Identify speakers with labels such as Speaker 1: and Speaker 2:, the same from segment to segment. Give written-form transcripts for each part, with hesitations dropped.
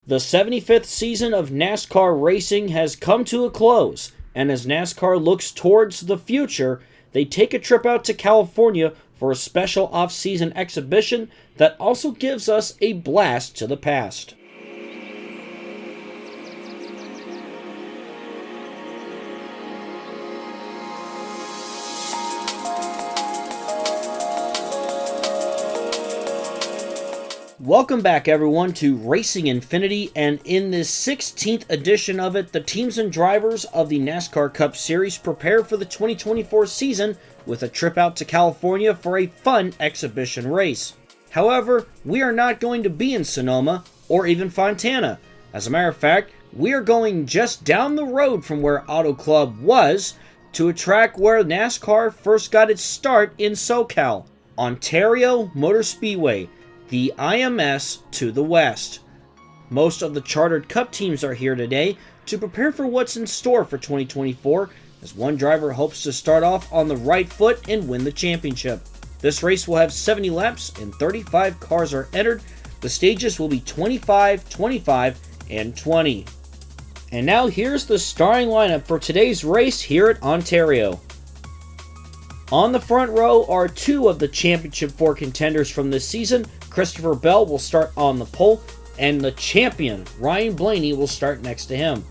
Speaker 1: The 75th season of NASCAR racing has come to a close, and as NASCAR looks towards the future, they take a trip out to California for a special off-season exhibition that also gives us a blast to the past. Welcome back everyone to Racing Infinity, and in this 16th edition of it, the teams and drivers of the NASCAR Cup Series prepare for the 2024 season with a trip out to California for a fun exhibition race. However, we are not going to be in Sonoma or even Fontana. As a matter of fact, we are going just down the road from where Auto Club was to a track where NASCAR first got its start in SoCal, Ontario Motor Speedway, the IMS to the west. Most of the chartered Cup teams are here today to prepare for what's in store for 2024, as one driver hopes to start off on the right foot and win the championship. This race will have 70 laps and 35 cars are entered. The stages will be 25, 25, and 20. And now here's the starting lineup for today's race here at Ontario. On the front row are two of the Championship 4 contenders from this season. Christopher Bell will start on the pole, and the champion, Ryan Blaney, will start next to him.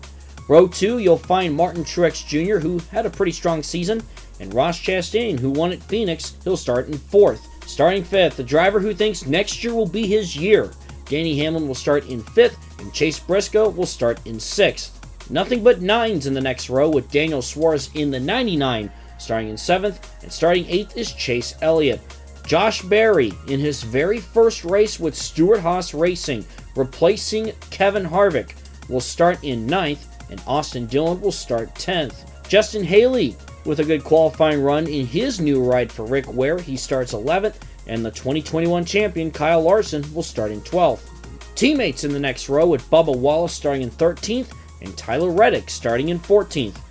Speaker 1: Row 2, you'll find Martin Truex Jr., who had a pretty strong season, and Ross Chastain, who won at Phoenix. He'll start in 4th. Starting 5th, the driver who thinks next year will be his year. Danny Hamlin will start in 5th, and Chase Briscoe will start in 6th. Nothing but 9s in the next row, with Daniel Suarez in the 99, starting in 7th, and starting 8th is Chase Elliott. Josh Berry, in his very first race with Stewart-Haas Racing, replacing Kevin Harvick, will start in 9th, and Austin Dillon will start 10th. Justin Haley, with a good qualifying run in his new ride for Rick Ware, he starts 11th, and the 2021 champion Kyle Larson will start in 12th. Teammates in the next row, with Bubba Wallace starting in 13th, and Tyler Reddick starting in 14th.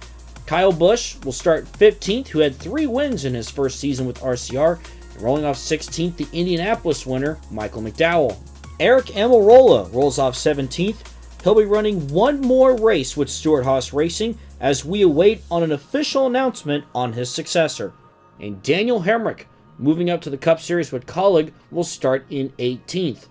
Speaker 1: Kyle Busch will start 15th, who had 3 wins in his first season with RCR, and rolling off 16th, the Indianapolis winner, Michael McDowell. Eric Almirola rolls off 17th. He'll be running one more race with Stewart-Haas Racing as we await on an official announcement on his successor. And Daniel Hemrick, moving up to the Cup Series with Krfluggs, will start in 18th.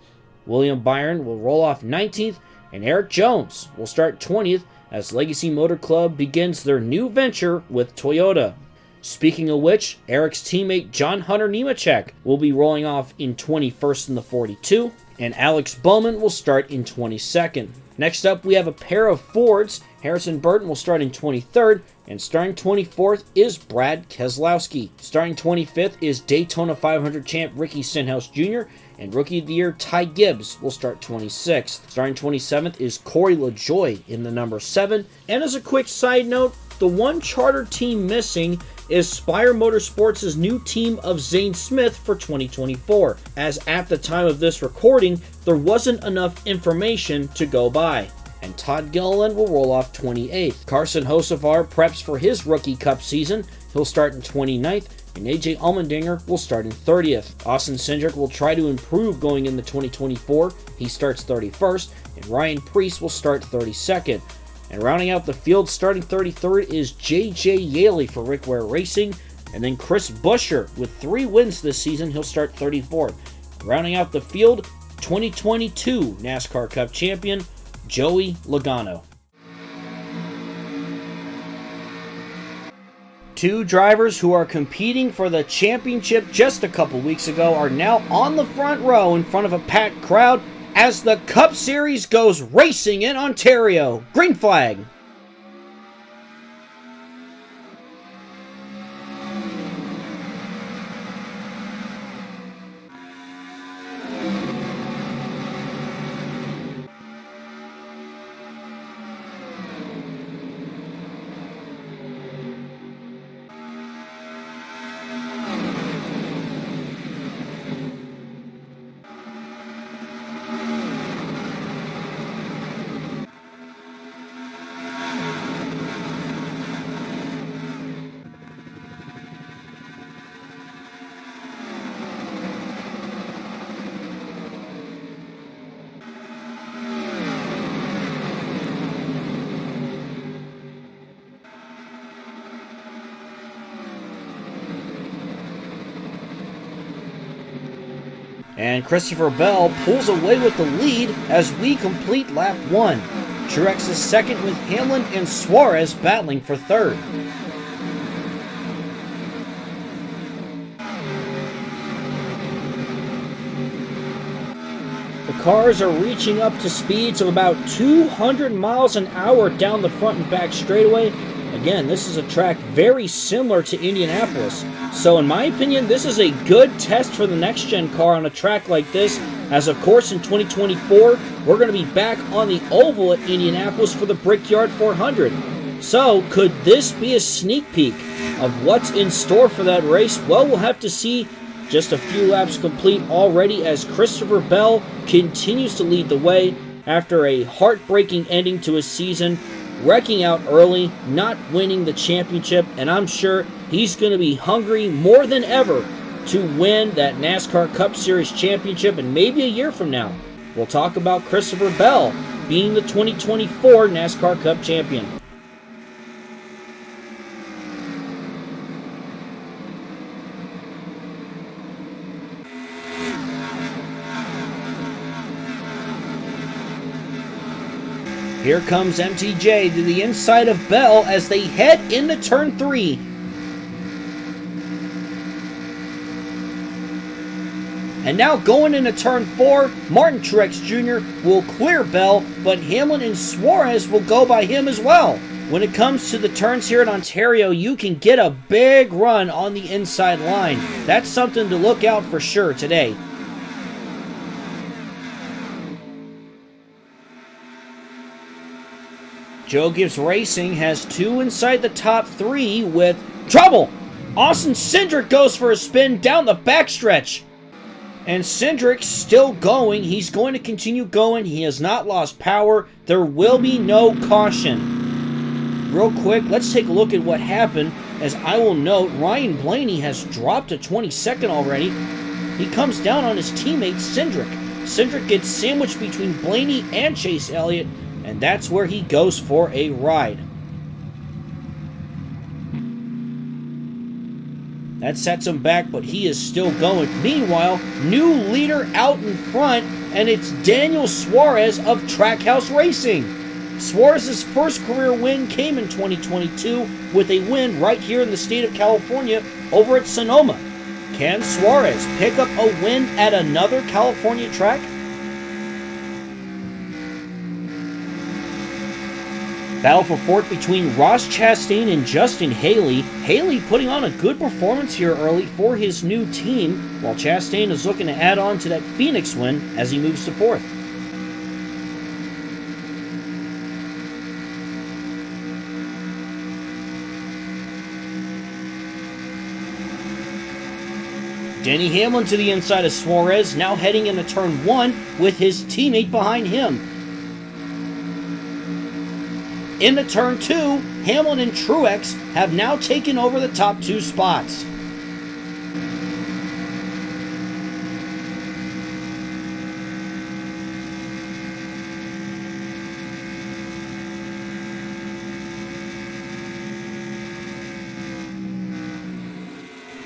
Speaker 1: William Byron will roll off 19th, and Eric Jones will start 20th as Legacy Motor Club begins their new venture with Toyota. Speaking of which, Eric's teammate John Hunter Nemechek will be rolling off in 21st in the 42, and Alex Bowman will start in 22nd. Next up, we have a pair of Fords. Harrison Burton will start in 23rd, and starting 24th is Brad Keselowski. Starting 25th is Daytona 500 champ Ricky Stenhouse Jr., and Rookie of the Year Ty Gibbs will start 26th. Starting 27th is Corey LaJoie in the number 7. And as a quick side note, the one charter team missing is Squier Motorsports' new team of Zane Smith for 2024, as at the time of this recording, there wasn't enough information to go by. And Todd Gilliland will roll off 28th. Carson Hocevar preps for his rookie cup season. He'll start in 29th, and AJ Allmendinger will start in 30th. Austin Cindric will try to improve going into 2024. He starts 31st, and Ryan Preece will start 32nd. And rounding out the field, starting 33rd, is J.J. Yaley for Rick Ware Racing. And then Chris Buescher, with 3 wins this season, he'll start 34th. Rounding out the field, 2022 NASCAR Cup champion, Joey Logano. 2 drivers who are competing for the championship just a couple weeks ago are now on the front row in front of a packed crowd as the Cup Series goes racing in Ontario. Green flag. And Christopher Bell pulls away with the lead as we complete lap 1. Truex is second with Hamlin and Suarez battling for third. The cars are reaching up to speeds of about 200 miles an hour down the front and back straightaway. Again, this is a track very similar to Indianapolis. So in my opinion, this is a good test for the next-gen car on a track like this, as of course in 2024, we're going to be back on the oval at Indianapolis for the Brickyard 400. So could this be a sneak peek of what's in store for that race? Well, we'll have to see. Just a few laps complete already as Christopher Bell continues to lead the way after a heartbreaking ending to his season, wrecking out early, not winning the championship, and I'm sure he's going to be hungry more than ever to win that NASCAR Cup Series championship, and maybe a year from now, we'll talk about Christopher Bell being the 2024 NASCAR Cup champion. Here comes MTJ to the inside of Bell as they head into turn 3. And now going into turn 4, Martin Truex Jr. will clear Bell, but Hamlin and Suarez will go by him as well. When it comes to the turns here in Ontario, you can get a big run on the inside line. That's something to look out for sure today. Joe Gibbs Racing has 2 inside the top 3 with trouble. Austin Cindric goes for a spin down the backstretch. And Cindric still going. He's going to continue going. He has not lost power. There will be no caution. Real quick, let's take a look at what happened. As I will note, Ryan Blaney has dropped to 22nd already. He comes down on his teammate Cindric. Cindric gets sandwiched between Blaney and Chase Elliott, and that's where he goes for a ride. That sets him back, but he is still going. Meanwhile, new leader out in front, and it's Daniel Suarez of Trackhouse Racing. Suarez's first career win came in 2022 with a win right here in the state of California over at Sonoma. Can Suarez pick up a win at another California track? Battle for fourth between Ross Chastain and Justin Haley. Haley putting on a good performance here early for his new team, while Chastain is looking to add on to that Phoenix win as he moves to fourth. Denny Hamlin to the inside of Suarez, now heading into turn 1 with his teammate behind him. Into turn 2, Hamlin and Truex have now taken over the top 2 spots.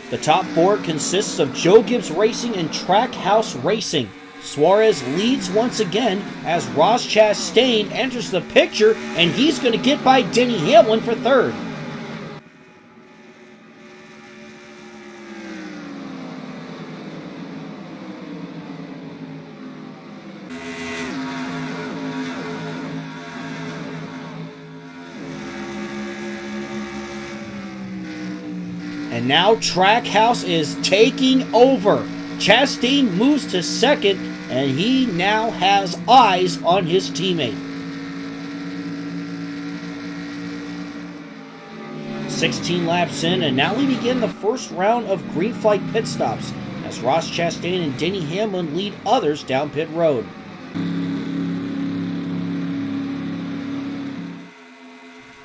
Speaker 1: The top 4 consists of Joe Gibbs Racing and Trackhouse Racing. Suarez leads once again as Ross Chastain enters the picture, and he's going to get by Denny Hamlin for third. And now Trackhouse is taking over. Chastain moves to second, and he now has eyes on his teammate. 16 laps in, and now we begin the first round of green flag pit stops as Ross Chastain and Denny Hamlin lead others down pit road.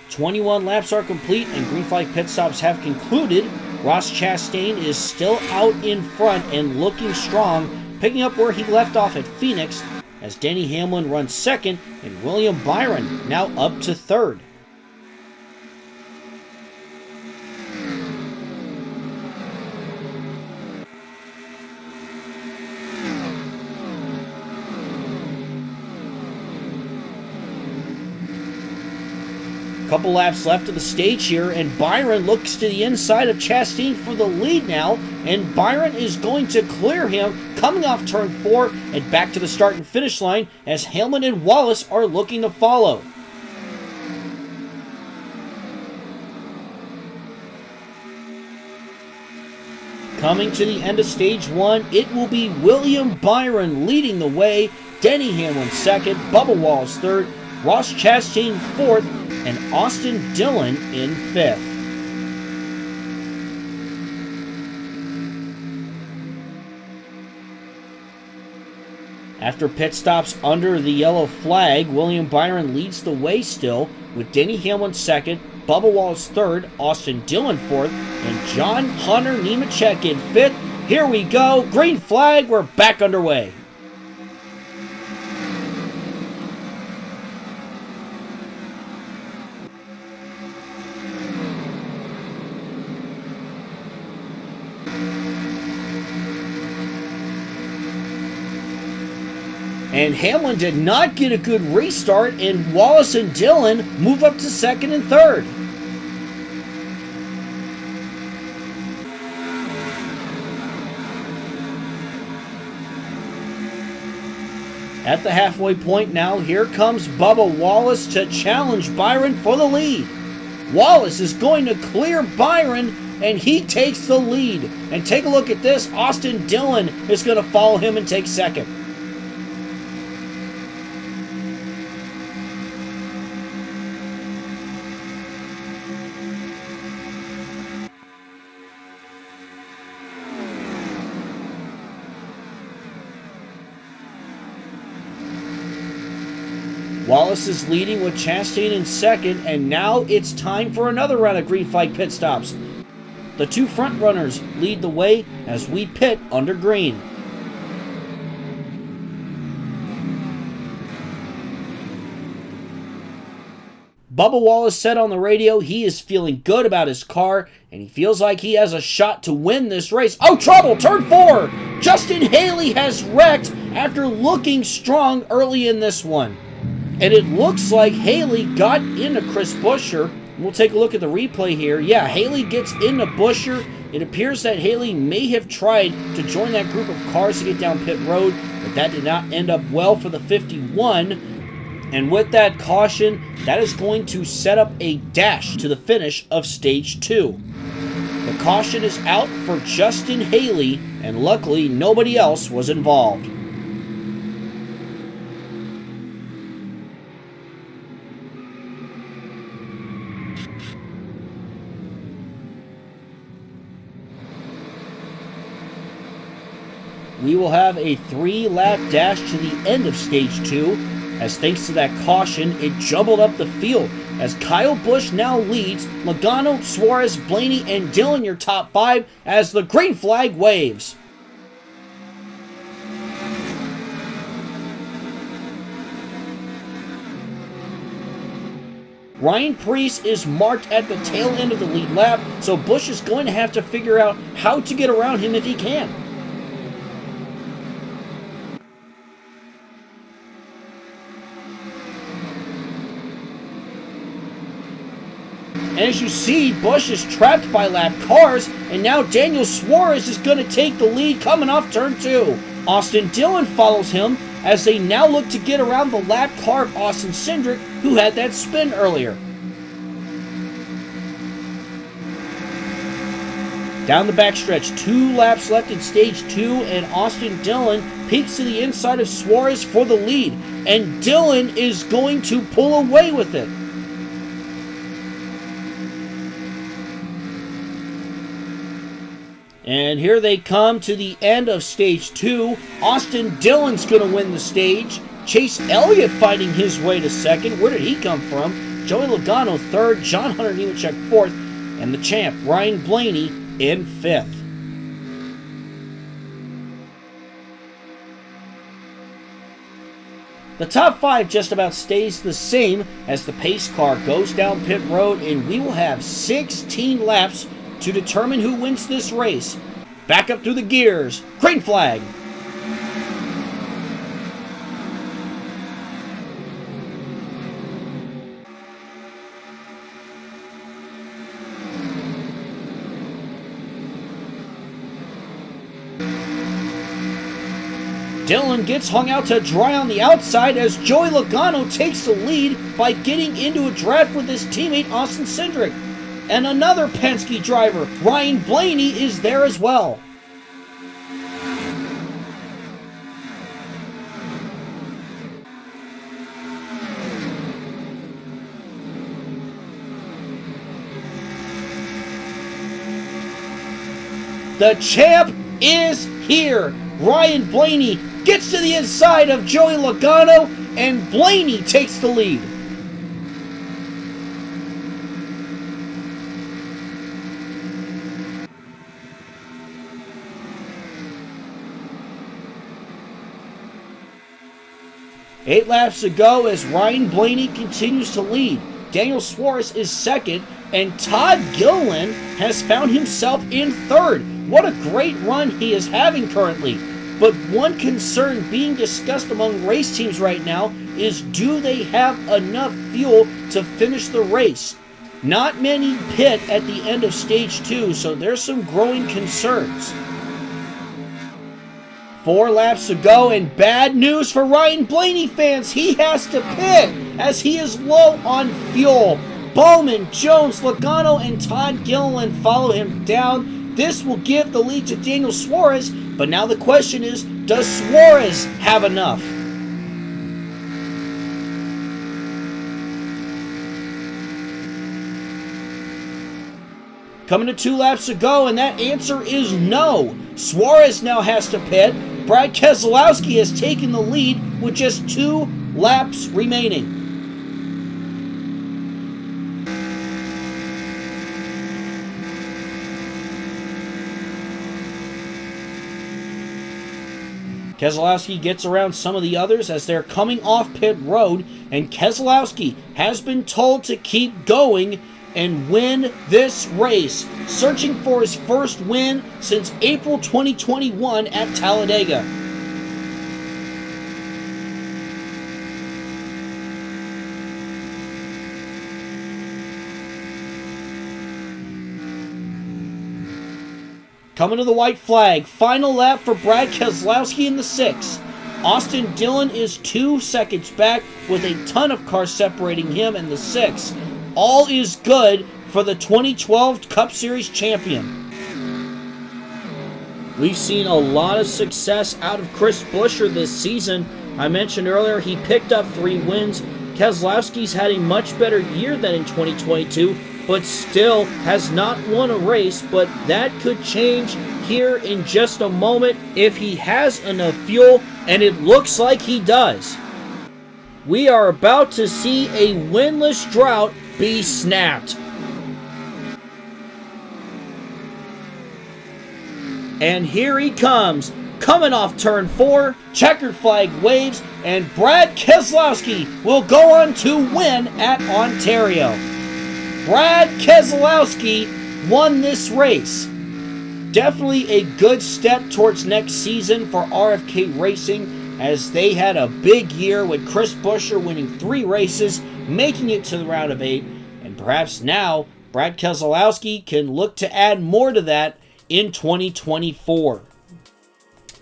Speaker 1: "21 laps are complete and green flag pit stops have concluded. Ross Chastain is still out in front and looking strong, picking up where he left off at Phoenix as Denny Hamlin runs second and William Byron now up to third. Couple laps left of the stage here, and Byron looks to the inside of Chastain for the lead now, and Byron is going to clear him coming off turn 4 and back to the start and finish line as Hamlin and Wallace are looking to follow. Coming to the end of stage 1, it will be William Byron leading the way, Denny Hamlin second, Bubba Wallace third, Ross Chastain fourth, and Austin Dillon in fifth. After pit stops under the yellow flag, William Byron leads the way still, with Denny Hamlin second, Bubba Wallace third, Austin Dillon fourth, and John Hunter Nemechek in fifth. Here we go, green flag, we're back underway. And Hamlin did not get a good restart, and Wallace and Dillon move up to second and third. At the halfway point now, here comes Bubba Wallace to challenge Byron for the lead. Wallace is going to clear Byron, and he takes the lead. And take a look at this, Austin Dillon is going to follow him and take second. Wallace is leading with Chastain in second, and now it's time for another round of green flag pit stops. The two front runners lead the way as we pit under green. Bubba Wallace said on the radio he is feeling good about his car, and he feels like he has a shot to win this race. Oh, trouble! Turn 4! Justin Haley has wrecked after looking strong early in this one. And it looks like Haley got into Chris Buescher. We'll take a look at the replay here. Yeah, Haley gets into Buescher. It appears that Haley may have tried to join that group of cars to get down pit road, but that did not end up well for the 51. And with that caution, that is going to set up a dash to the finish of stage 2. The caution is out for Justin Haley, and luckily nobody else was involved. We will have a 3-lap dash to the end of stage 2, as thanks to that caution, it jumbled up the field, as Kyle Busch now leads, Logano, Suarez, Blaney, and Dillon your top 5 as the green flag waves. Ryan Preece is marked at the tail end of the lead lap, so Busch is going to have to figure out how to get around him if he can. And as you see, Busch is trapped by lap cars, and now Daniel Suarez is going to take the lead coming off turn 2. Austin Dillon follows him as they now look to get around the lap car of Austin Cindric, who had that spin earlier. Down the backstretch, 2 laps left in stage 2, and Austin Dillon peeks to the inside of Suarez for the lead, and Dillon is going to pull away with it. And here they come to the end of stage 2. Austin Dillon's going to win the stage. Chase Elliott fighting his way to second. Where did he come from? Joey Logano third. John Hunter Nemechek fourth. And the champ, Ryan Blaney, in fifth. The top 5 just about stays the same as the pace car goes down pit road, and we will have 16 laps to determine who wins this race. Back up through the gears. Green flag. Dillon gets hung out to dry on the outside as Joey Logano takes the lead by getting into a draft with his teammate Austin Cindric. And another Penske driver, Ryan Blaney, is there as well. The champ is here. Ryan Blaney gets to the inside of Joey Logano, and Blaney takes the lead. Eight laps to go as Ryan Blaney continues to lead. Daniel Suarez is second, and Todd Gilliland has found himself in third. What a great run he is having currently. But one concern being discussed among race teams right now is, do they have enough fuel to finish the race? Not many pit at the end of stage 2, so there's some growing concerns. 4 laps to go, and bad news for Ryan Blaney fans. He has to pit as he is low on fuel. Bowman, Jones, Logano, and Todd Gilliland follow him down. This will give the lead to Daniel Suarez, but now the question is, does Suarez have enough? Coming to 2 laps to go, and that answer is no. Suarez now has to pit. Brad Keselowski has taken the lead with just 2 laps remaining. Keselowski gets around some of the others as they're coming off pit road, and Keselowski has been told to keep going and win this race, searching for his first win since April 2021 at Talladega. Coming to the white flag, final lap for Brad Keselowski in the 6. Austin Dillon is 2 seconds back with a ton of cars separating him and the 6. All is good for the 2012 Cup Series champion. We've seen a lot of success out of Chris Buescher this season. I mentioned earlier he picked up 3 wins. Keselowski's had a much better year than in 2022, but still has not won a race, but that could change here in just a moment if he has enough fuel, and it looks like he does. We are about to see a winless drought be snapped. And here he comes, coming off turn 4, checkered flag waves, and Brad Keselowski will go on to win at Ontario. Brad Keselowski won this race. Definitely a good step towards next season for RFK Racing, as they had a big year with Chris Buescher winning 3 races, making it to the round of 8, and perhaps now Brad Keselowski can look to add more to that in 2024.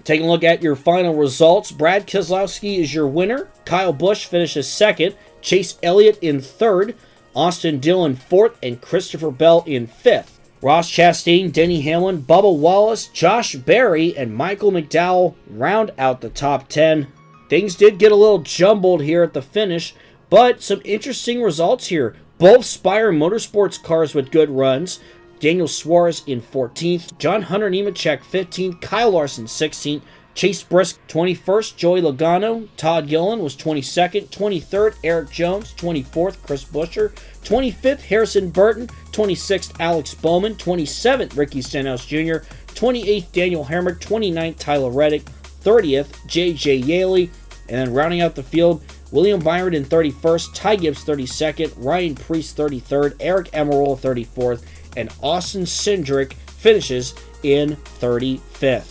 Speaker 1: Taking a look at your final results, Brad Keselowski is your winner. Kyle Busch finishes 2nd, Chase Elliott in 3rd, Austin Dillon 4th, and Christopher Bell in 5th. Ross Chastain, Denny Hamlin, Bubba Wallace, Josh Berry, and Michael McDowell round out the top 10. Things did get a little jumbled here at the finish, but some interesting results here. Both Squier Motorsports cars with good runs. Daniel Suarez in 14th, John Hunter Nemechek 15th, Kyle Larson 16th, Chase Briscoe 21st, Joey Logano, Todd Gilliland was 22nd, 23rd, Eric Jones, 24th, Chris Buescher, 25th, Harrison Burton, 26th, Alex Bowman, 27th, Ricky Stenhouse Jr., 28th, Daniel Hemrick, 29th, Tyler Reddick, 30th, J.J. Yaley, and then rounding out the field, William Byron in 31st, Ty Gibbs 32nd, Ryan Preece 33rd, Eric Almirola 34th, and Austin Cindric finishes in 35th.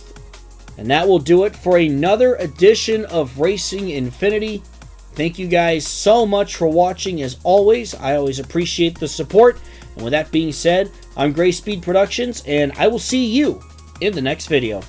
Speaker 1: And that will do it for another edition of Racing Infinity. Thank you guys so much for watching. As always, I always appreciate the support. And with that being said, I'm GraySpeed Productions, and I will see you in the next video.